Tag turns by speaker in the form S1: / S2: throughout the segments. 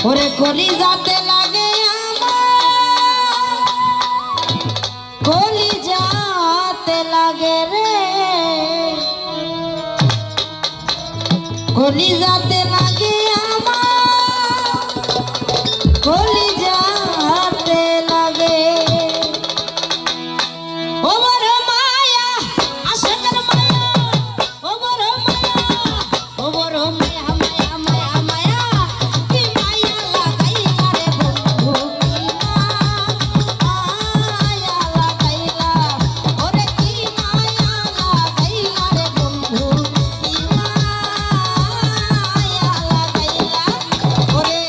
S1: ওরে কলি যাতে লাগে কলি যাতে লাগে রে কলি যাতে লাগে কলি যাতে লাগে ও বড় মায়া আশাকের মায়া ও বড় মায়া ও বড় মায়া মায়া মায়া মায়া কি মায়া লাগাইলা রে বন্ধু মায়া লাগাইলা ওরে কি মায়া লাগাইলা রে বন্ধু মায়া লাগাইলা ওরে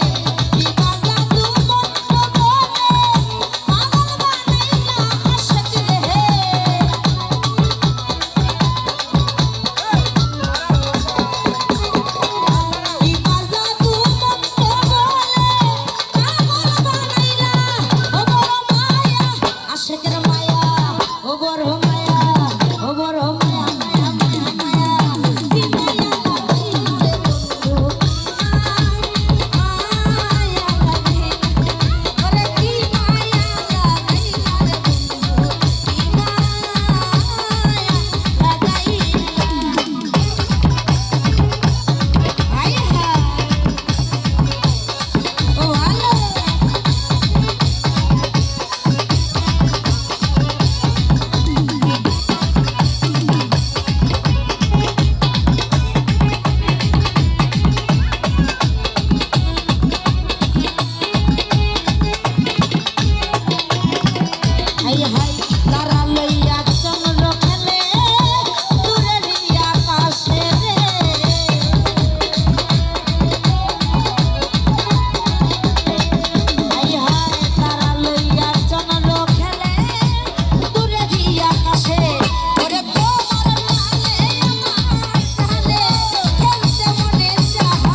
S1: কি বাজা তু মন বলে পাগল বানাইলা আশাক রে কি বাজা তু মন বলে পাগল বানাইলা ও বড় মায়া আশাকের মায়া ও বড় মায়া ও বড় মায়া মায়া মায়া মায়া কি মায়া লাগাইলা রে বন্ধু মায়া লাগাইলা ওরে কি মায়া লাগাইলা রে বন্ধু কি মায়া লাগাইলা আয় ও আলো হাই হাই তারা লইয়া চন্দ্র খেলে দূরের আকাশে রে হাই হাই তারা লইয়া চন্দ্র খেলে দূরের আকাশে ওরে তোমার লালে আমার কালে খেলতে মনে চাহা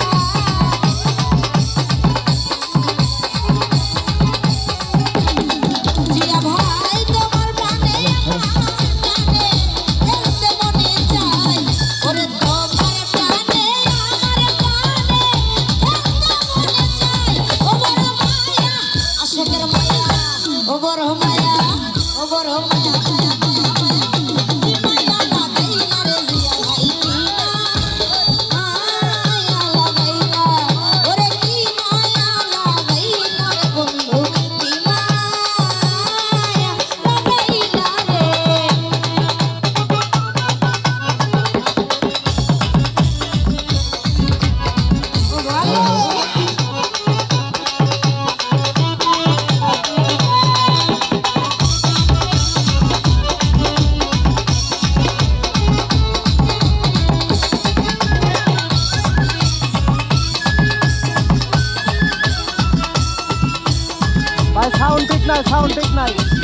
S1: জিয়া ভাই তোমার প্রাণে আমার প্রাণে খেলতে মনে চাই ওরে তোমার প্রাণে আমার প্রাণে খেলতে মনে চাই ও বড় মায়া আশাকের মায়া ও বড় মায়া ও বড় মায়া মায়া মায়া মায়া কি মায়া লাগাইলা রে জিয়া ভাই মায়া লাগাইলা ওরে কি মায়া লাগাইলা রে বন্ধু কি মায়া লাগাইলা রে ও ভালো
S2: ভাই সাউন্ড ঠিক নাই